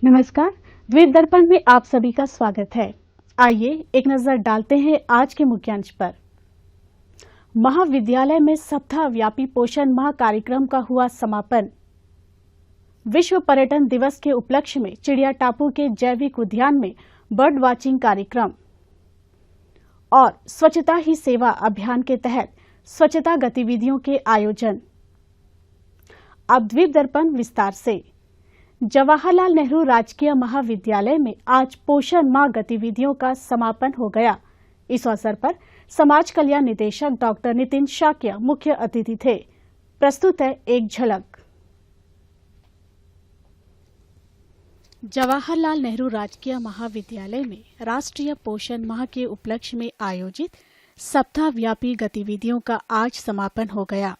नमस्कार। द्वीप दर्पण में आप सभी का स्वागत है। आइए एक नजर डालते हैं आज के मुख्यांश पर। महाविद्यालय में सप्ताह व्यापी पोषण माह कार्यक्रम का हुआ समापन। विश्व पर्यटन दिवस के उपलक्ष्य में चिड़िया टापू के जैविक उद्यान में बर्ड वॉचिंग कार्यक्रम और स्वच्छता ही सेवा अभियान के तहत स्वच्छता गतिविधियों के आयोजन। अब द्वीप दर्पण विस्तार से। जवाहरलाल नेहरू राजकीय महाविद्यालय में आज पोषण माह गतिविधियों का समापन हो गया। इस अवसर पर समाज कल्याण निदेशक डॉक्टर नितिन शाक्य मुख्य अतिथि थे। प्रस्तुत है एक झलक। जवाहरलाल नेहरू राजकीय महाविद्यालय में राष्ट्रीय पोषण माह के उपलक्ष्य में आयोजित सप्ताह व्यापी गतिविधियों का आज समापन हो गया।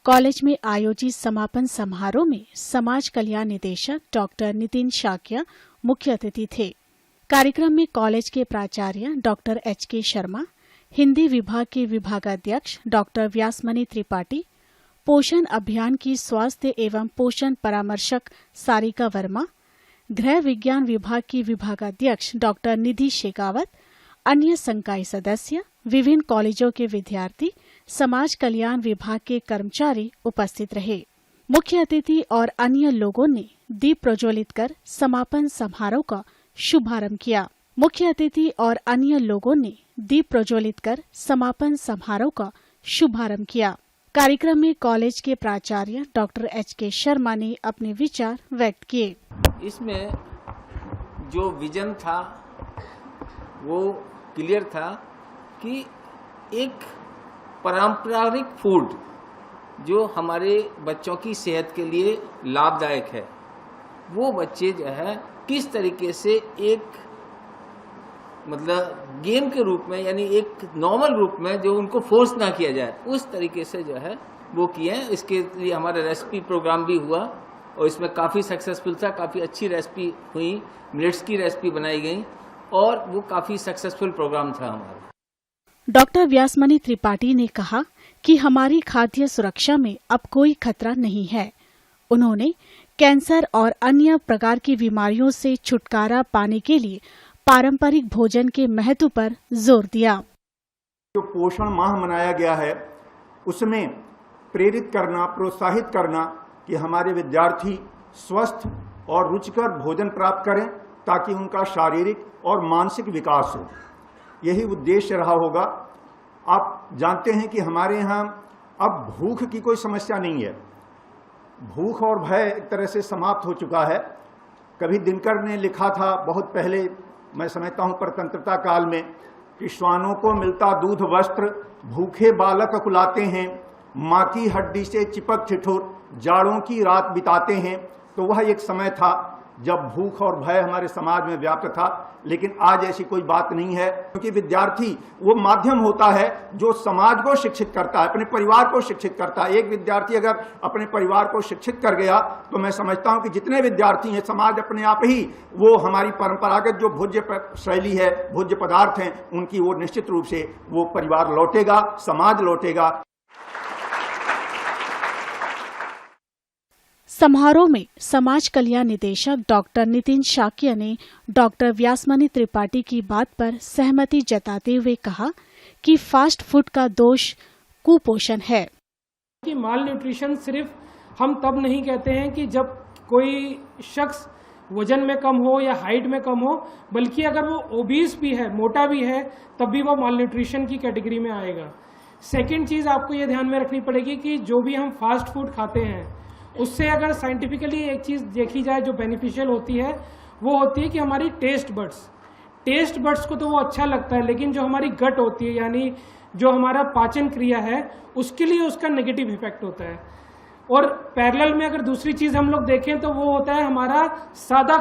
कॉलेज में आयोजित समापन समारोह में समाज कल्याण निदेशक डॉक्टर नितिन शाक्य मुख्य अतिथि थे। कार्यक्रम में कॉलेज के प्राचार्य डॉक्टर एच.के. शर्मा, हिंदी विभाग के विभागाध्यक्ष डॉक्टर व्यासमणि त्रिपाठी, पोषण अभियान की स्वास्थ्य एवं पोषण परामर्शक सारिका वर्मा, गृह विज्ञान विभाग की विभागाध्यक्ष डॉक्टर निधि शेखावत, अन्य संकाय सदस्य, विभिन्न कॉलेजों के विद्यार्थी, समाज कल्याण विभाग के कर्मचारी उपस्थित रहे। मुख्य अतिथि और अन्य लोगों ने दीप प्रज्वलित कर समापन समारोह का शुभारंभ किया। मुख्य अतिथि और अन्य लोगों ने दीप प्रज्वलित कर समापन समारोह का शुभारंभ किया। कार्यक्रम में कॉलेज के प्राचार्य डॉक्टर एच.के. शर्मा ने अपने विचार व्यक्त किए। इसमें जो विजन था वो क्लियर था कि एक पारंपरिक फूड जो हमारे बच्चों की सेहत के लिए लाभदायक है, वो बच्चे जो है किस तरीके से एक मतलब गेम के रूप में, यानी एक नॉर्मल रूप में जो उनको फोर्स ना किया जाए, उस तरीके से जो है वो किए। इसके लिए हमारा रेसिपी प्रोग्राम भी हुआ और इसमें काफ़ी सक्सेसफुल था। काफ़ी अच्छी रेसिपी हुई, मिलेट्स की रेसिपी बनाई गई और वो काफ़ी सक्सेसफुल प्रोग्राम था हमारा। डॉक्टर व्यासमणि त्रिपाठी ने कहा कि हमारी खाद्य सुरक्षा में अब कोई खतरा नहीं है। उन्होंने कैंसर और अन्य प्रकार की बीमारियों से छुटकारा पाने के लिए पारंपरिक भोजन के महत्व पर जोर दिया। जो पोषण माह मनाया गया है उसमें प्रेरित करना, प्रोत्साहित करना कि हमारे विद्यार्थी स्वस्थ और रुचिकर भोजन प्राप्त करें ताकि उनका शारीरिक और मानसिक विकास हो, यही उद्देश्य रहा होगा। आप जानते हैं कि हमारे यहाँ अब भूख की कोई समस्या नहीं है। भूख और भय एक तरह से समाप्त हो चुका है। कभी दिनकर ने लिखा था बहुत पहले, मैं समझता हूँ परतंत्रता काल में, कि श्वानों को मिलता दूध वस्त्र, भूखे बालक कुलाते हैं, माँ की हड्डी से चिपक ठिठुर, जाड़ों की रात बिताते हैं। तो वह एक समय था जब भूख और भय हमारे समाज में व्याप्त था, लेकिन आज ऐसी कोई बात नहीं है, क्योंकि विद्यार्थी वो माध्यम होता है जो समाज को शिक्षित करता है, अपने परिवार को शिक्षित करता है। एक विद्यार्थी अगर अपने परिवार को शिक्षित कर गया तो मैं समझता हूं कि जितने विद्यार्थी हैं, समाज अपने आप ही वो हमारी परंपरागत जो भोज्य शैली है, भोज्य पदार्थ हैं, उनकी वो निश्चित रूप से वो परिवार लौटेगा, समाज लौटेगा। समारोह में समाज कल्याण निदेशक डॉक्टर नितिन शाक्य ने डॉक्टर व्यासमणि त्रिपाठी की बात पर सहमति जताते हुए कहा कि फास्ट फूड का दोष कुपोषण है। कि माल न्यूट्रिशन सिर्फ हम तब नहीं कहते हैं कि जब कोई शख्स वजन में कम हो या हाइट में कम हो, बल्कि अगर वो ओबीस भी है, मोटा भी है, तब भी वो माल न्यूट्रिशन की कैटेगरी में आएगा। सेकेंड चीज़ आपको ये ध्यान में रखनी पड़ेगी कि जो भी हम फास्ट फूड खाते हैं उससे अगर साइंटिफिकली एक चीज़ देखी जाए जो बेनिफिशियल होती है, वो होती है कि हमारी टेस्ट बड्स को तो वो अच्छा लगता है, लेकिन जो हमारी गट होती है, यानी जो हमारा पाचन क्रिया है, उसके लिए उसका नेगेटिव इफेक्ट होता है। और पैरेलल में अगर दूसरी चीज़ हम लोग देखें तो वो होता है हमारा सादा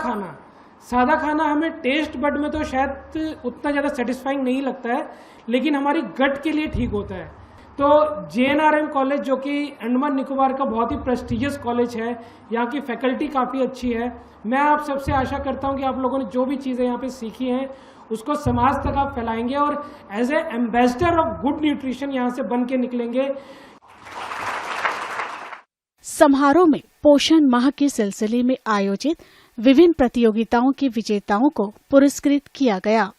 खाना हमें टेस्ट बड में तो शायद उतना ज़्यादा सेटिस्फाइंग नहीं लगता है, लेकिन हमारी गट के लिए ठीक होता है। तो JNRM कॉलेज, जो कि अंडमान निकोबार का बहुत ही प्रेस्टिजियस कॉलेज है, यहाँ की फैकल्टी काफ़ी अच्छी है। मैं आप सबसे आशा करता हूँ कि आप लोगों ने जो भी चीज़ें यहाँ पे सीखी हैं उसको समाज तक आप फैलाएंगे और as a ambassador of good nutrition यहाँ से बन के निकलेंगे। समारोह में पोषण माह के सिलसिले में आयोजित विभिन्न प्रतियोगिताओं के विजेताओं को पुरस्कृत किया गया।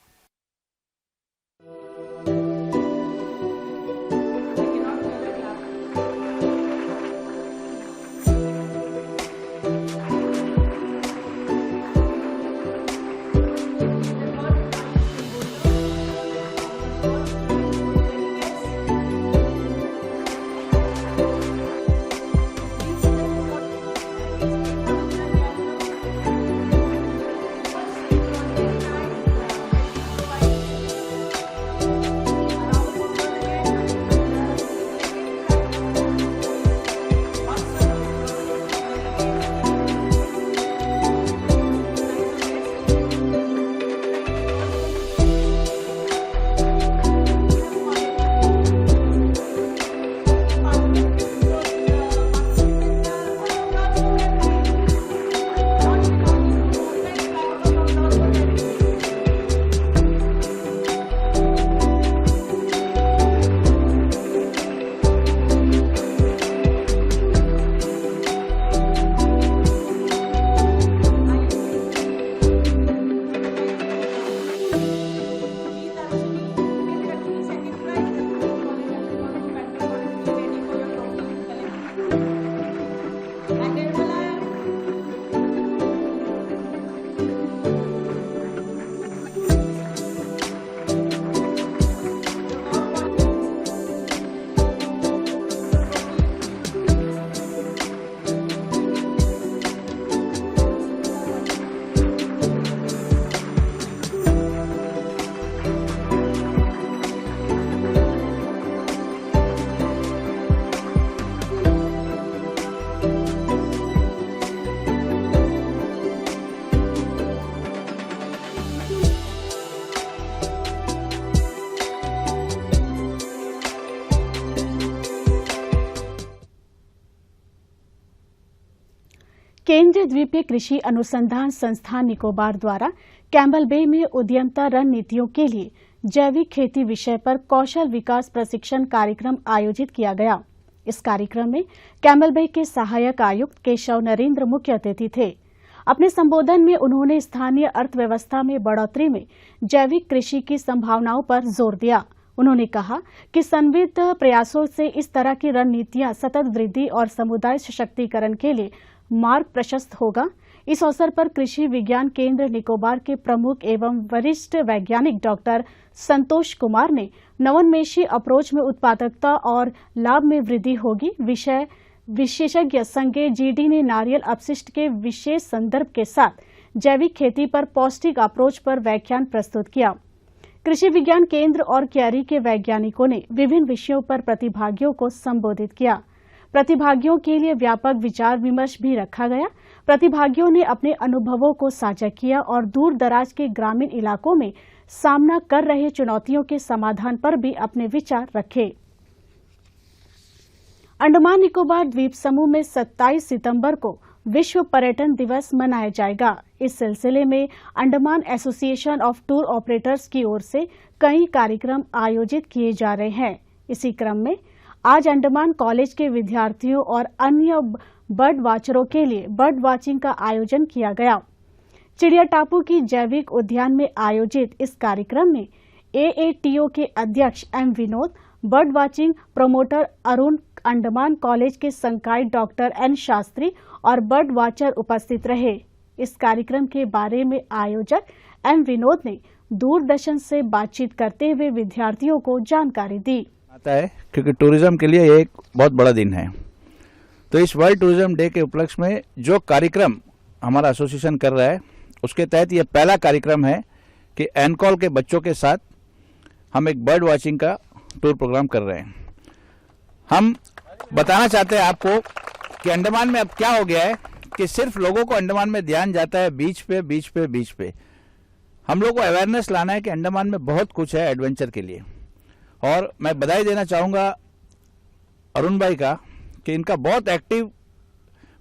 केंद्रीय द्वीपीय कृषि अनुसंधान संस्थान निकोबार द्वारा कैम्बल बे में उद्यमता रणनीतियों के लिए जैविक खेती विषय पर कौशल विकास प्रशिक्षण कार्यक्रम आयोजित किया गया। इस कार्यक्रम में कैम्बल बे के सहायक आयुक्त केशव नरेंद्र मुख्य अतिथि थे। अपने संबोधन में उन्होंने स्थानीय अर्थव्यवस्था में बढ़ोतरी में जैविक कृषि की संभावनाओं पर जोर दिया। उन्होंने कहा कि समन्वित प्रयासों से इस तरह की रणनीतियां सतत वृद्धि और समुदाय सशक्तिकरण के लिए मार्ग प्रशस्त होगा। इस अवसर पर कृषि विज्ञान केंद्र निकोबार के प्रमुख एवं वरिष्ठ वैज्ञानिक डॉक्टर संतोष कुमार ने नवोन्मेषी अप्रोच में उत्पादकता और लाभ में वृद्धि होगी विषय विशेषज्ञ संजय जीडी ने नारियल अपशिष्ट के विशेष संदर्भ के साथ जैविक खेती पर पौष्टिक अप्रोच पर व्याख्यान प्रस्तुत किया। कृषि विज्ञान केंद्र और क्यारी के वैज्ञानिकों ने विभिन्न विषयों पर प्रतिभागियों को संबोधित किया। प्रतिभागियों के लिए व्यापक विचार विमर्श भी रखा गया। प्रतिभागियों ने अपने अनुभवों को साझा किया और दूर दराज के ग्रामीण इलाकों में सामना कर रहे चुनौतियों के समाधान पर भी अपने विचार रखे। अंडमान निकोबार द्वीप समूह में 27 सितंबर को विश्व पर्यटन दिवस मनाया जाएगा। इस सिलसिले में Andaman association of tour operators की ओर से कई कार्यक्रम आयोजित किए जा रहे हैं। इसी क्रम में आज अंडमान कॉलेज के विद्यार्थियों और अन्य बर्ड वॉचरों के लिए बर्ड वॉचिंग का आयोजन किया गया। चिड़िया टापू की जैविक उद्यान में आयोजित इस कार्यक्रम में AATO के अध्यक्ष M Vinod, bird watching promoter Arun, Andaman college के संकाय डॉक्टर एन शास्त्री और बर्ड वॉचर उपस्थित रहे। इस कार्यक्रम के बारे में आयोजक एम विनोद ने दूरदर्शन से बातचीत करते हुए विद्यार्थियों को जानकारी दी। आता है क्योंकि टूरिज्म के लिए ये एक बहुत बड़ा दिन है। तो इस वर्ल्ड टूरिज्म डे के उपलक्ष्य में जो कार्यक्रम हमारा एसोसिएशन कर रहा है उसके तहत ये पहला कार्यक्रम है कि एनकॉल के बच्चों के साथ हम एक बर्ड वॉचिंग का टूर प्रोग्राम कर रहे हैं। हम बताना चाहते हैं आपको कि अंडमान में अब क्या हो गया है कि सिर्फ लोगों को अंडमान में ध्यान जाता है बीच पे। हम लोग को अवेयरनेस लाना है कि अंडमान में बहुत कुछ है एडवेंचर के लिए। और मैं बधाई देना चाहूँगा अरुण भाई का कि इनका बहुत एक्टिव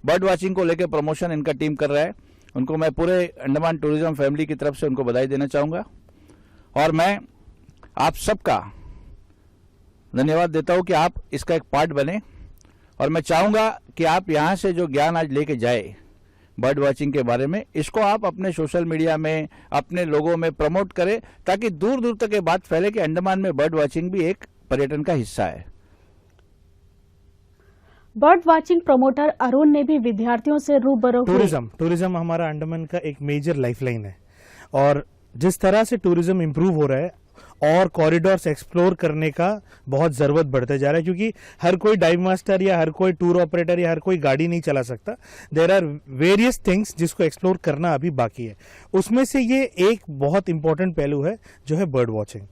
बर्ड वॉचिंग को लेकर प्रमोशन इनका टीम कर रहा है। उनको मैं पूरे अंडमान टूरिज्म फैमिली की तरफ से उनको बधाई देना चाहूँगा और मैं आप सबका धन्यवाद देता हूँ कि आप इसका एक पार्ट बने और मैं चाहूँगा कि आप यहाँ से जो ज्ञान आज लेके जाए बर्ड वॉचिंग के बारे में, इसको आप अपने सोशल मीडिया में, अपने लोगों में प्रमोट करें, ताकि दूर दूर तक ये बात फैले कि अंडमान में बर्ड वॉचिंग भी एक पर्यटन का हिस्सा है। बर्ड वॉचिंग प्रमोटर अरुण ने भी विद्यार्थियों से रूबरू हुए। टूरिज्म हमारा अंडमान का एक मेजर लाइफलाइन है, और जिस तरह से टूरिज्म इंप्रूव हो रहा है और कॉरिडोर्स एक्सप्लोर करने का बहुत ज़रूरत बढ़ते जा रहा है, क्योंकि हर कोई डाइव मास्टर या हर कोई टूर ऑपरेटर या हर कोई गाड़ी नहीं चला सकता। देयर आर वेरियस थिंग्स जिसको एक्सप्लोर करना अभी बाकी है। उसमें से ये एक बहुत इंपॉर्टेंट पहलू है जो है bird watching.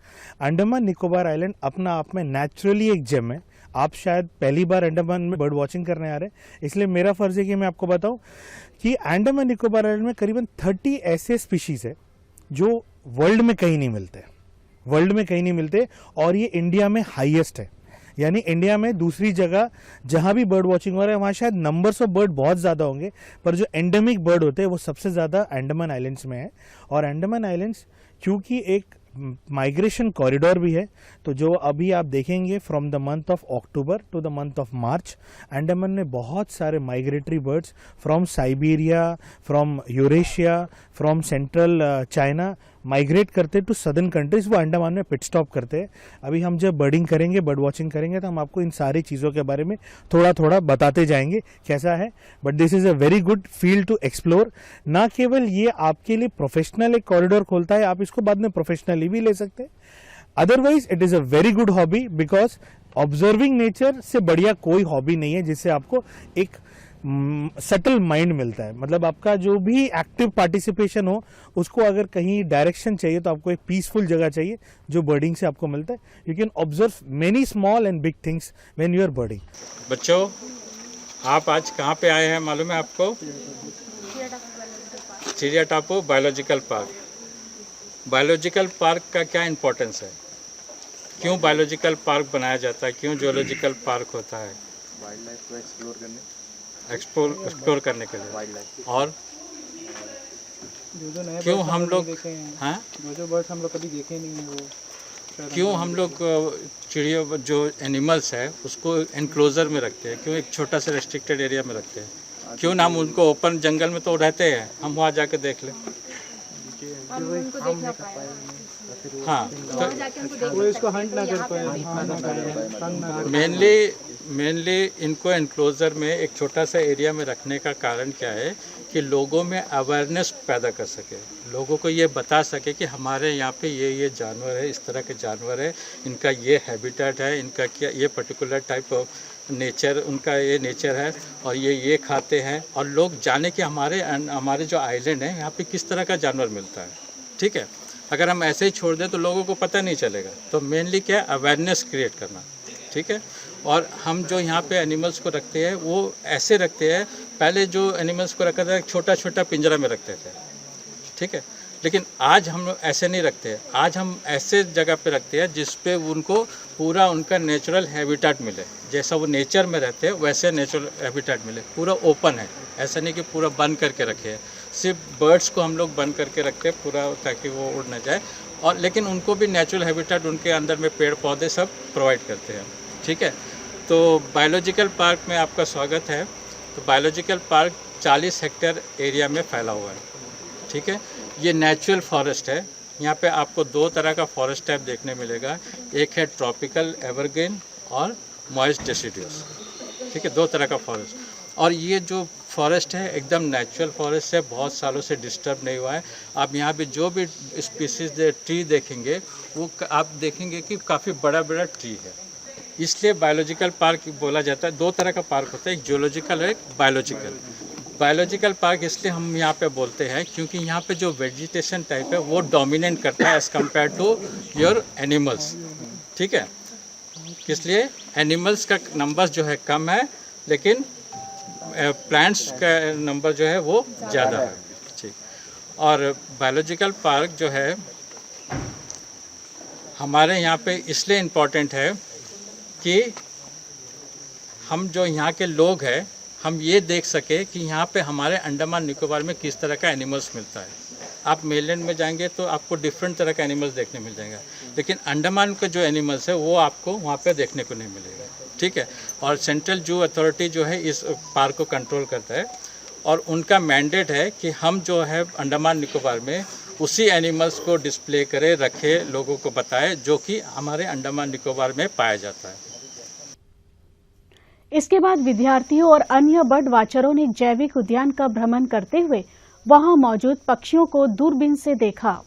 Andaman Nicobar island अपना आप में नेचुरली एक जेम है। आप शायद पहली बार अंडमान में बर्ड वॉचिंग करने आ रहे हैं, इसलिए मेरा फर्ज है कि मैं आपको बताऊं कि अंडमान निकोबार आइलैंड में करीबन 30 ऐसे स्पीशीज है जो वर्ल्ड में कहीं नहीं मिलते, और ये इंडिया में हाईएस्ट है। यानी इंडिया में दूसरी जगह जहां भी बर्ड वॉचिंग हो रहा है वहां शायद नंबर्स ऑफ बर्ड बहुत ज्यादा होंगे, पर जो एंडेमिक बर्ड होते हैं वो सबसे ज्यादा अंडमान आइलैंड्स में है। और अंडमान आइलैंड्स क्योंकि एक माइग्रेशन कॉरिडोर भी है, तो जो अभी आप देखेंगे from the month of October to the month of March, Andaman में बहुत सारे migratory birds from Siberia, from Eurasia, from central China migrate करते टू सदर्न कंट्रीज, वो अंडमान में पिट स्टॉप करते हैं। अभी हम जब बर्ड वॉचिंग करेंगे तो हम आपको इन सारी चीज़ों के बारे में थोड़ा थोड़ा बताते जाएंगे कैसा है। But this is a very good field to explore. ना केवल ये आपके लिए प्रोफेशनल एक कॉरिडोर खोलता है, आप इसको बाद में प्रोफेशनली भी ले सकते हैं। Otherwise it is a very good hobby, because observing nature से बढ़िया कोई हॉबी नहीं है जिससे आपको एक सटल माइंड मिलता है। मतलब आपका जो भी एक्टिव पार्टिसिपेशन हो, उसको अगर कहीं डायरेक्शन चाहिए तो आपको एक पीसफुल जगह चाहिए जो बर्डिंग से आपको मिलता है। You can observe many small and big things when you are birding. बच्चों, आप आज कहाँ पे आए हैं मालूम है आपको? चिड़िया टापू बायोलॉजिकल पार्क। बायोलॉजिकल पार्क का क्या इम्पोर्टेंस है? क्यों बायोलॉजिकल पार्क बनाया जाता है? क्यों जूलॉजिकल पार्क होता है? वाइल्ड लाइफ को एक्सप्लोर करने के लिए। और जो नए क्यों हम लोग हाँ जो बर्ड्स हम लोग कभी देखे नहीं है वो क्यों हम लोग चिड़िया जो एनिमल्स है उसको एनक्लोजर में रखते हैं? क्यों एक छोटा सा रेस्ट्रिक्टेड एरिया में रखते हैं? क्यों ना हम उनको ओपन जंगल में तो रहते हैं, हम वहाँ जाके देख लें। हाँ, वो इसको हंट ना कर पाए। मेनली इनको एनक्लोजर में एक छोटा सा एरिया में रखने का कारण क्या है कि लोगों में अवेयरनेस पैदा कर सके, लोगों को ये बता सके कि हमारे यहाँ पे ये जानवर है, इस तरह के जानवर है, इनका ये हैबिटेट है, इनका क्या ये पर्टिकुलर टाइप ऑफ नेचर, उनका ये नेचर है और ये खाते हैं। और लोग जाने कि हमारे जो आइलैंड है यहाँ पे किस तरह का जानवर मिलता है। ठीक है, अगर हम ऐसे ही छोड़ दें तो लोगों को पता नहीं चलेगा। तो मेनली क्या है, अवेयरनेस क्रिएट करना। ठीक है, और हम जो यहाँ पे एनिमल्स को रखते हैं वो ऐसे रखते हैं, पहले जो एनिमल्स को रखा था छोटा छोटा पिंजरा में रखते थे। ठीक है, लेकिन आज हम ऐसे नहीं रखते। आज हम ऐसे जगह पे रखते हैं जिस पे उनको पूरा उनका नेचुरल हैबिटेट मिले, जैसा वो नेचर में रहते हैं वैसे नेचुरल हैबिटेट मिले। पूरा ओपन है, ऐसा नहीं कि पूरा बंद करके रखे हैं। सिर्फ बर्ड्स को हम लोग बंद करके रखते हैं पूरा, ताकि वो उड़ ना जाए, और लेकिन उनको भी नेचुरल हैबिटेट उनके अंदर में पेड़ पौधे सब प्रोवाइड करते हैं। ठीक है, तो बायोलॉजिकल पार्क में आपका स्वागत है। तो बायोलॉजिकल पार्क 40 हेक्टेयर एरिया में फैला हुआ है। ठीक है, ये नेचुरल फॉरेस्ट है। यहाँ पे आपको 2 तरह का फॉरेस्ट टाइप देखने मिलेगा, एक है ट्रॉपिकल एवरग्रीन और मॉइस्ट डेसिडुअस। ठीक है, 2 तरह का फॉरेस्ट। और ये जो फॉरेस्ट है एकदम नेचुरल फॉरेस्ट है, बहुत सालों से डिस्टर्ब नहीं हुआ है। आप यहाँ पे जो भी स्पीसीज ट्री देखेंगे वो आप देखेंगे कि काफ़ी बड़ा बड़ा ट्री है। इसलिए बायोलॉजिकल पार्क बोला जाता है। 2 तरह का पार्क होता है, एक जियोलॉजिकल और एक बायोलॉजिकल। बायोलॉजिकल पार्क इसलिए हम यहाँ पे बोलते हैं क्योंकि यहाँ पे जो वेजिटेशन टाइप है वो डोमिनेट करता है as compare to your animals. ठीक है, इसलिए एनिमल्स का नंबर जो है कम है, लेकिन प्लांट्स का नंबर जो है वो ज़्यादा है। ठीक, और बायोलॉजिकल पार्क जो है हमारे यहाँ पे इसलिए इम्पोर्टेंट है कि हम जो यहाँ के लोग हैं हम ये देख सके कि यहाँ पे हमारे अंडमान निकोबार में किस तरह का एनिमल्स मिलता है। आप मेनलैंड में जाएंगे तो आपको डिफरेंट तरह का एनिमल्स देखने मिल जाएगा, लेकिन अंडमान के जो एनिमल्स है वो आपको वहाँ पे देखने को नहीं मिलेगा। ठीक है। और सेंट्रल जू अथॉरिटी जो है इस पार्क को कंट्रोल करता है और उनका मैंडेट है कि हम जो है अंडमान निकोबार में उसी एनिमल्स को डिस्प्ले करें, रखें, लोगों को बताएं जो कि हमारे अंडमान निकोबार में पाया जाता है। इसके बाद विद्यार्थियों और अन्य बर्ड वाचरों ने जैविक उद्यान का भ्रमण करते हुए वहां मौजूद पक्षियों को दूरबीन से देखा।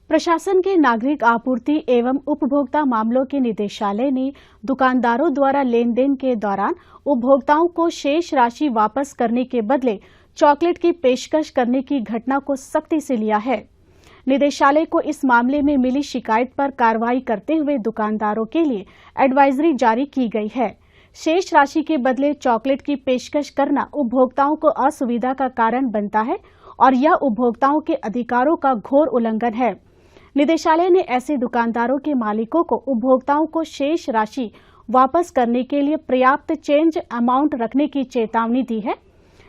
प्रशासन के नागरिक आपूर्ति एवं उपभोक्ता मामलों के निदेशालय ने दुकानदारों द्वारा लेन देन के दौरान उपभोक्ताओं को शेष राशि वापस करने के बदले चॉकलेट की पेशकश करने की घटना को सख्ती से लिया है। निदेशालय को इस मामले में मिली शिकायत पर कार्रवाई करते हुए दुकानदारों के लिए एडवाइजरी जारी की गई है। शेष राशि के बदले चॉकलेट की पेशकश करना उपभोक्ताओं को असुविधा का कारण बनता है और यह उपभोक्ताओं के अधिकारों का घोर उल्लंघन है। निदेशालय ने ऐसे दुकानदारों के मालिकों को उपभोक्ताओं को शेष राशि वापस करने के लिए पर्याप्त चेंज अमाउंट रखने की चेतावनी दी है।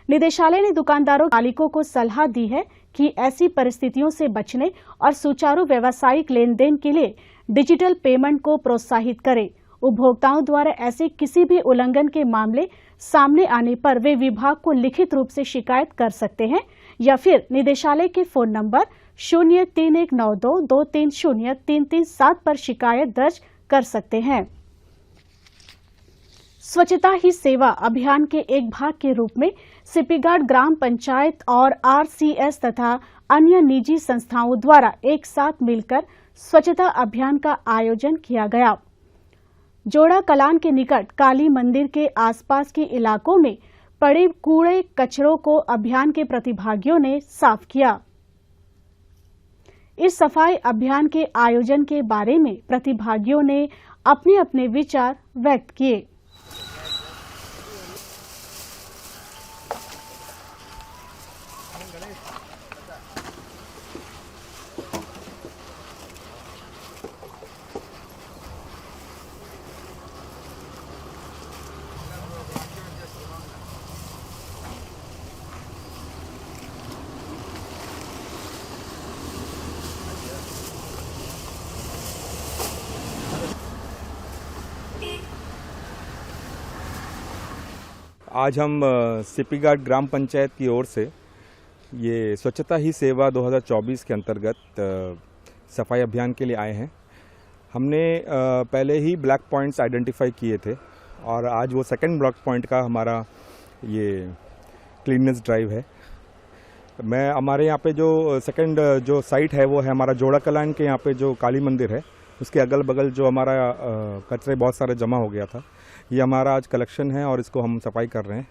निदेशालय ने दुकानदारों मालिकों को सलाह दी है कि ऐसी परिस्थितियों से बचने और सुचारू व्यावसायिक लेन देन के लिए डिजिटल पेमेंट को प्रोत्साहित करें। उपभोक्ताओं द्वारा ऐसे किसी भी उल्लंघन के मामले सामने आने पर वे विभाग को लिखित रूप से शिकायत कर सकते हैं या फिर निदेशालय के फोन नंबर 031922303337 पर शिकायत दर्ज कर सकते हैं। स्वच्छता ही सेवा अभियान के एक भाग के रूप में सिपिघाट ग्राम पंचायत और आरसीएस तथा अन्य निजी संस्थाओं द्वारा एक साथ मिलकर स्वच्छता अभियान का आयोजन किया गया। जोड़ा कलान के निकट काली मंदिर के आसपास के इलाकों में पड़े कूड़े कचरों को अभियान के प्रतिभागियों ने साफ किया। इस सफाई अभियान के आयोजन के बारे में प्रतिभागियों ने अपने अपने विचार व्यक्त किए। आज हम सिपिघाट ग्राम पंचायत की ओर से ये स्वच्छता ही सेवा 2024 के अंतर्गत सफाई अभियान के लिए आए हैं। हमने पहले ही ब्लैक पॉइंट्स आइडेंटिफाई किए थे और आज वो सेकंड ब्लैक पॉइंट का हमारा ये क्लीननेस ड्राइव है। हमारे यहाँ पे जो सेकंड जो साइट है वो है हमारा जोड़ा कलान के यहाँ पे जो काली मंदिर है उसके अगल बगल जो हमारा कचरे बहुत सारे जमा हो गया था, ये हमारा आज कलेक्शन है और इसको हम सफाई कर रहे हैं।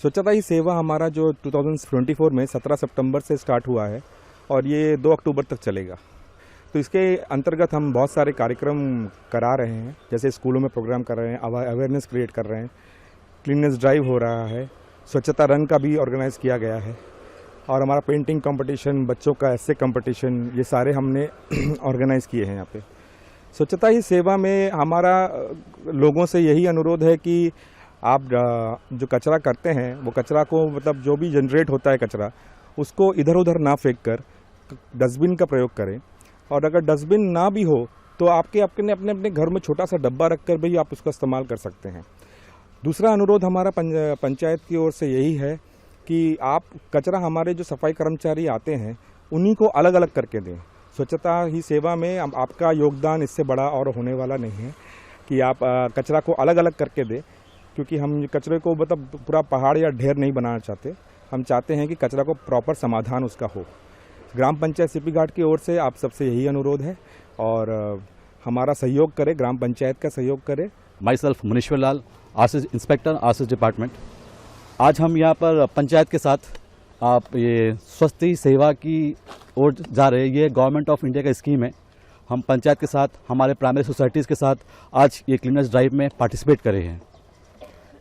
स्वच्छता ही सेवा हमारा जो 2024 में 17 सितंबर से स्टार्ट हुआ है और ये 2 अक्टूबर तक चलेगा। तो इसके अंतर्गत हम बहुत सारे कार्यक्रम करा रहे हैं, जैसे स्कूलों में प्रोग्राम कर रहे हैं, अवेयरनेस क्रिएट कर रहे हैं, क्लीननेस ड्राइव हो रहा है, स्वच्छता रन का भी ऑर्गेनाइज किया गया है और हमारा पेंटिंग कंपटीशन, बच्चों का ऐसे कंपटीशन, ये सारे हमने ऑर्गेनाइज किए हैं यहाँ पे। स्वच्छता ही सेवा में हमारा लोगों से यही अनुरोध है कि आप जो कचरा करते हैं वो कचरा को मतलब जो भी जनरेट होता है कचरा उसको इधर उधर ना फेंक कर डस्टबिन का प्रयोग करें और अगर डस्टबिन ना भी हो तो आपके अपने अपने घर में छोटा सा डब्बा रखकर भी आप उसका इस्तेमाल कर सकते हैं। दूसरा अनुरोध हमारा पंचायत की ओर से यही है कि आप कचरा हमारे जो सफाई कर्मचारी आते हैं उन्हीं को अलग अलग करके दें। स्वच्छता ही सेवा में आपका योगदान इससे बड़ा और होने वाला नहीं है कि आप कचरा को अलग अलग करके दें, क्योंकि हम कचरे को मतलब पूरा पहाड़ या ढेर नहीं बनाना चाहते। हम चाहते हैं कि कचरा को प्रॉपर समाधान उसका हो। ग्राम पंचायत सिपिघाट की ओर से आप सबसे यही अनुरोध है और हमारा सहयोग करें, ग्राम पंचायत का सहयोग करें। My self Munishwar Lal, RCS inspector, RCS department. आज हम यहाँ पर पंचायत के साथ आप ये स्वच्छता सेवा की ओर जा रहे हैं। ये गवर्नमेंट ऑफ इंडिया का स्कीम है। हम पंचायत के साथ, हमारे प्राइमरी सोसाइटीज़ के साथ आज ये क्लीनर्स ड्राइव में पार्टिसिपेट कर रहे हैं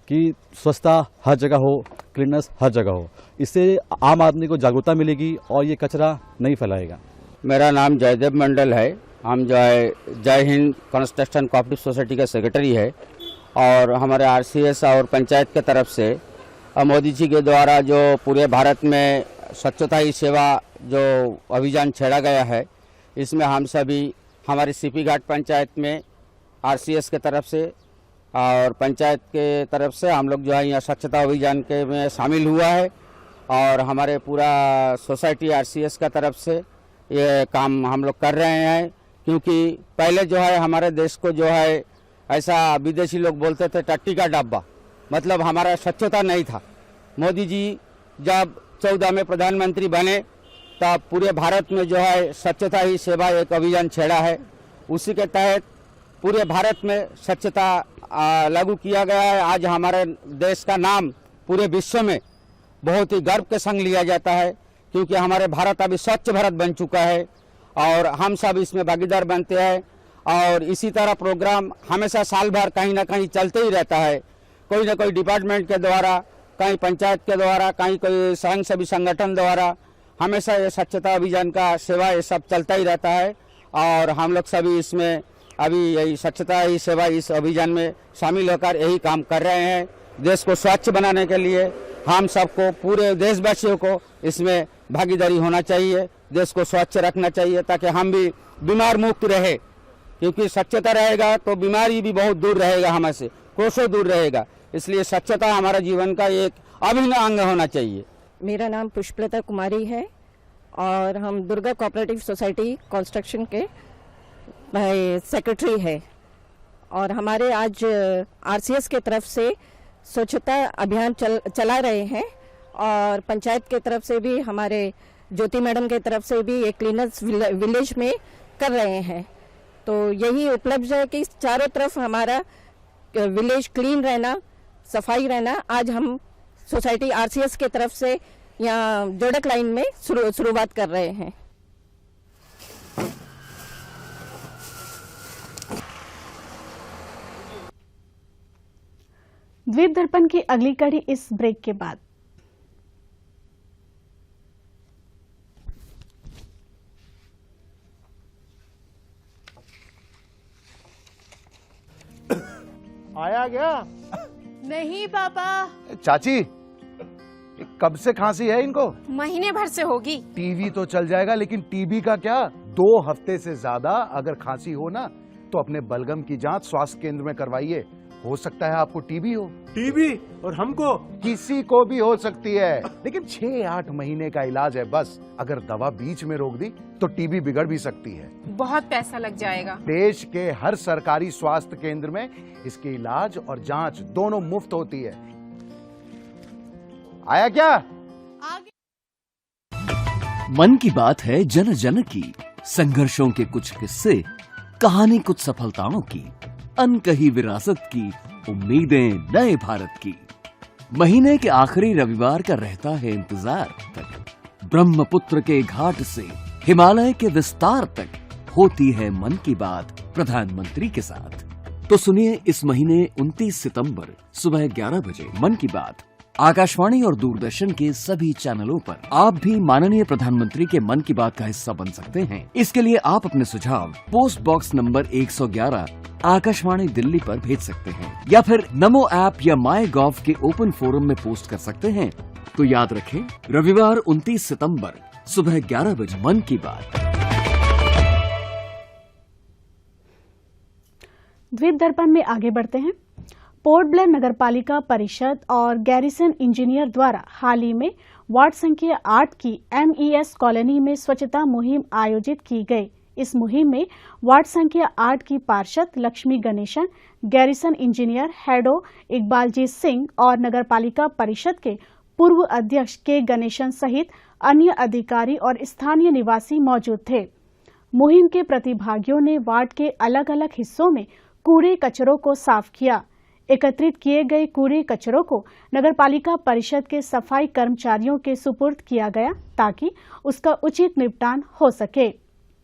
कि स्वच्छता हर जगह हो, क्लीननेस हर जगह हो। इससे आम आदमी को जागरूकता मिलेगी और ये कचरा नहीं फैलाएगा। मेरा नाम जयदेव मंडल है। हम जो है जय हिंद कंस्ट्रक्शन कोऑपरेटिव सोसाइटी का सेक्रेटरी है और हमारे आरसीएस और पंचायत के तरफ से मोदी जी के द्वारा जो पूरे भारत में स्वच्छता ही सेवा जो अभियान छेड़ा गया है, इसमें हम सभी हमारे सीपी घाट पंचायत में आरसीएस के तरफ से और पंचायत के तरफ से हम लोग जो है यहाँ स्वच्छता अभियान के में शामिल हुआ है और हमारे पूरा सोसाइटी आरसीएस का तरफ से ये काम हम लोग कर रहे हैं। क्योंकि पहले जो है हमारे देश को जो है ऐसा विदेशी लोग बोलते थे टट्टी का डब्बा, मतलब हमारा स्वच्छता नहीं था। मोदी जी जब 14 में प्रधानमंत्री बने तब पूरे भारत में जो है स्वच्छता ही सेवा एक अभियान छेड़ा है। उसी के तहत पूरे भारत में स्वच्छता लागू किया गया है। आज हमारे देश का नाम पूरे विश्व में बहुत ही गर्व के संग लिया जाता है क्योंकि हमारे भारत अभी स्वच्छ भारत बन चुका है और हम सब इसमें भागीदार बनते हैं। और इसी तरह प्रोग्राम हमेशा साल भर कहीं ना कहीं चलते ही रहता है, कोई ना कोई डिपार्टमेंट के द्वारा, कहीं पंचायत के द्वारा, कहीं कोई स्वयं सेवी संगठन द्वारा हमेशा ये स्वच्छता अभियान का सेवा ये सब चलता ही रहता है। और हम लोग सभी इसमें अभी यही स्वच्छता ही सेवा इस अभियान में शामिल होकर यही काम कर रहे हैं। देश को स्वच्छ बनाने के लिए हम सबको, पूरे देशवासियों को इसमें भागीदारी होना चाहिए। देश को स्वच्छ रखना चाहिए ताकि हम भी बीमार मुक्त रहे, क्योंकि स्वच्छता रहेगा तो बीमारी भी बहुत दूर रहेगा, हमें से कोसों दूर रहेगा। इसलिए स्वच्छता हमारा जीवन का एक अभिन्न अंग होना चाहिए। मेरा नाम पुष्पलता कुमारी है और हम दुर्गा कोऑपरेटिव सोसाइटी कंस्ट्रक्शन के सेक्रेटरी है और हमारे आज आरसीएस के तरफ से स्वच्छता अभियान चला रहे हैं और पंचायत के तरफ से भी, हमारे ज्योति मैडम के तरफ से भी एक क्लीनर्स विलेज में कर रहे हैं। तो यही उपलब्ध है कि चारों तरफ हमारा विलेज क्लीन रहना, सफाई रहना। आज हम सोसाइटी आरसीएस के तरफ से यहाँ जोड़क लाइन में शुरुआत कर रहे हैं। द्वीप दर्पण की अगली कड़ी इस ब्रेक के बाद। आया गया? नहीं पापा। चाची, कब से खांसी है इनको? महीने भर से होगी। टीवी तो चल जाएगा लेकिन टीबी का क्या? 2 हफ्ते से ज्यादा अगर खांसी हो ना तो अपने बलगम की जांच स्वास्थ्य केंद्र में करवाइए। हो सकता है आपको टीबी हो। टीबी? और हमको? किसी को भी हो सकती है, लेकिन 6-8 महीने का इलाज है बस। अगर दवा बीच में रोक दी तो टीबी बिगड़ भी सकती है। बहुत पैसा लग जाएगा। देश के हर सरकारी स्वास्थ्य केंद्र में इसके इलाज और जांच दोनों मुफ्त होती है। आया क्या? मन की बात है जन जन की, संघर्षों के कुछ किस्से, कहानी कुछ सफलताओं की, अनकही विरासत की, उम्मीदें नए भारत की। महीने के आखिरी रविवार का रहता है इंतजार तक। ब्रह्मपुत्र के घाट से हिमालय के विस्तार तक होती है मन की बात प्रधानमंत्री के साथ। तो सुनिए इस महीने 29 सितंबर सुबह 11 बजे मन की बात आकाशवाणी और दूरदर्शन के सभी चैनलों पर। आप भी माननीय प्रधानमंत्री के मन की बात का हिस्सा बन सकते हैं। इसके लिए आप अपने सुझाव post box number 111 Akashvani Delhi पर भेज सकते हैं या फिर नमो ऐप या माई गॉव के ओपन फोरम में पोस्ट कर सकते हैं। तो याद रखें, रविवार 29 सितंबर सुबह 11 बजे मन की बात। द्वीप दर्पण में आगे बढ़ते हैं। पोर्ट ब्लेयर नगरपालिका परिषद और गैरिसन इंजीनियर द्वारा हाल ही में वार्ड संख्या 8 की MES कॉलोनी में स्वच्छता मुहिम आयोजित की गई। इस मुहिम में वार्ड संख्या 8 की पार्षद लक्ष्मी गणेशन, गैरिसन इंजीनियर हेडो इकबालजीत सिंह और नगरपालिका परिषद के पूर्व अध्यक्ष के गणेशन सहित अन्य अधिकारी और स्थानीय निवासी मौजूद थे। मुहिम के प्रतिभागियों ने वार्ड के अलग अलग हिस्सों में कूड़े कचरों को साफ किया। एकत्रित किए गए कूड़े कचरों को नगरपालिका परिषद के सफाई कर्मचारियों के सुपुर्द किया गया ताकि उसका उचित निपटान हो सके।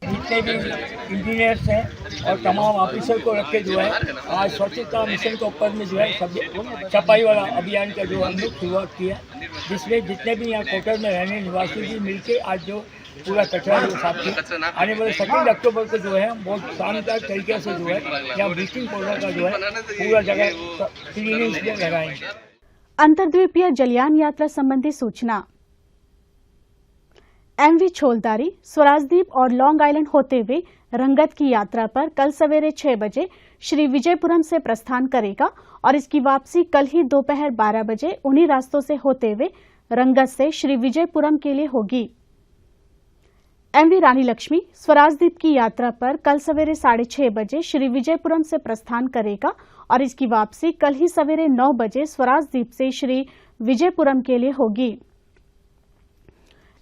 जितने भी इंजीनियर्स हैं और तमाम ऑफिसर को रख के जो है आज स्वच्छता मिशन के ऊपर में जो है सब सफाई वाला अभियान का जो हमने शुरुआत किया, जिसमें जितने भी यहाँ क्वार्टर में रहने निवासी भी मिलके आज जो पूरा कचरा जो साफ किया। आने वाले 2 अक्टूबर को जो है बहुत शानदार तरीके से जो है यहाँ ब्लीचिंग पाउडर का जो है पूरा जगह क्लीनिंग में लगाएंगे। अंतर्द्वीपीय जलयान यात्रा संबंधी सूचना। एमवी छोलदारी, स्वराजदीप और लॉन्ग आइलैंड होते हुए रंगत की यात्रा पर कल सवेरे 6 बजे श्री विजयपुरम से प्रस्थान करेगा और इसकी वापसी कल ही दोपहर 12 बजे उन्हीं रास्तों से होते हुए रंगत से श्री विजयपुरम के लिए होगी। एमवी रानी लक्ष्मी स्वराजदीप की यात्रा पर कल सवेरे 6:30 बजे श्री विजयपुरम से प्रस्थान करेगा और इसकी वापसी कल ही सवेरे 9 बजे स्वराजदीप से श्री विजयपुरम के लिए होगी।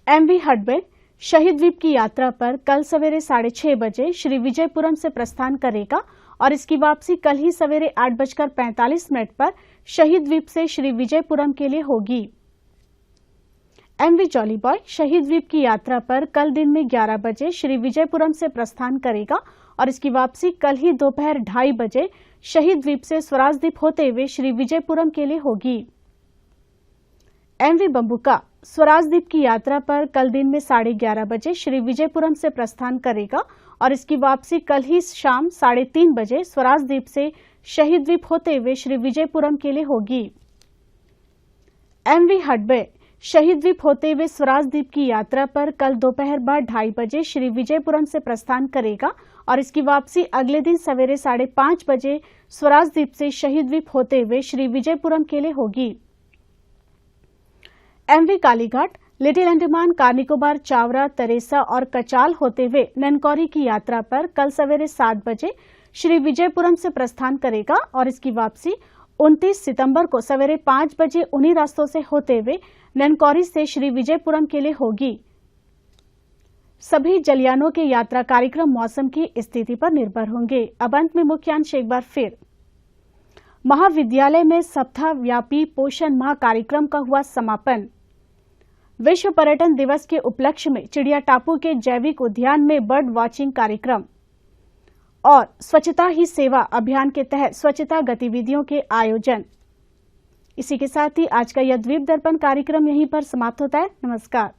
एमवी हडबे शहीद द्वीप की यात्रा पर कल सवेरे 6:30 बजे श्री विजयपुरम से प्रस्थान करेगा और इसकी वापसी कल ही सवेरे 8:45 पर शहीद द्वीप से श्री विजयपुरम के लिए होगी। एमवी जॉली बॉय शहीद द्वीप की यात्रा पर कल दिन में 11 बजे श्री विजयपुरम से प्रस्थान करेगा और इसकी वापसी कल ही दोपहर 2:30 बजे शहीद द्वीप से स्वराजदीप होते हुए श्री विजयपुरम के लिए होगी। एमवी बंबुका स्वराजदीप की यात्रा पर कल दिन में 11:30 बजे श्री विजयपुरम से प्रस्थान करेगा और इसकी वापसी कल ही शाम 3:30 बजे स्वराजदीप से शहीद द्वीप होते हुए श्री विजयपुरम के लिए होगी। एमवी हडबे शहीद द्वीप होते हुए स्वराजदीप की यात्रा पर कल दोपहर बाद 2:30 बजे श्री विजयपुरम से प्रस्थान करेगा और इसकी वापसी अगले दिन सवेरे 5:30 बजे स्वराजदीप से शहीद द्वीप होते हुए श्री विजयपुरम के लिए होगी। एमवी कालीघाट लिटिल अंडमान, कार-निकोबार, चावरा, तरेसा और कचाल होते हुए ननकौरी की यात्रा पर कल सवेरे 7 बजे श्री विजयपुरम से प्रस्थान करेगा और इसकी वापसी 29 सितंबर को सवेरे 5 बजे उन्हीं रास्तों से होते हुए ननकौरी से श्री विजयपुरम के लिए होगी। सभी जलयानों के यात्रा कार्यक्रम मौसम की स्थिति पर निर्भर होंगे। अब अंत में मुख्यांश एक बार फिर। महाविद्यालय में सप्ताह व्यापी पोषण माह कार्यक्रम का हुआ समापन। विश्व पर्यटन दिवस के उपलक्ष्य में चिड़िया टापू के जैविक उद्यान में बर्ड वॉचिंग कार्यक्रम और स्वच्छता ही सेवा अभियान के तहत स्वच्छता गतिविधियों के आयोजन। इसी के साथ ही आज का यह द्वीप दर्पण कार्यक्रम यहीं पर समाप्त होता है। नमस्कार।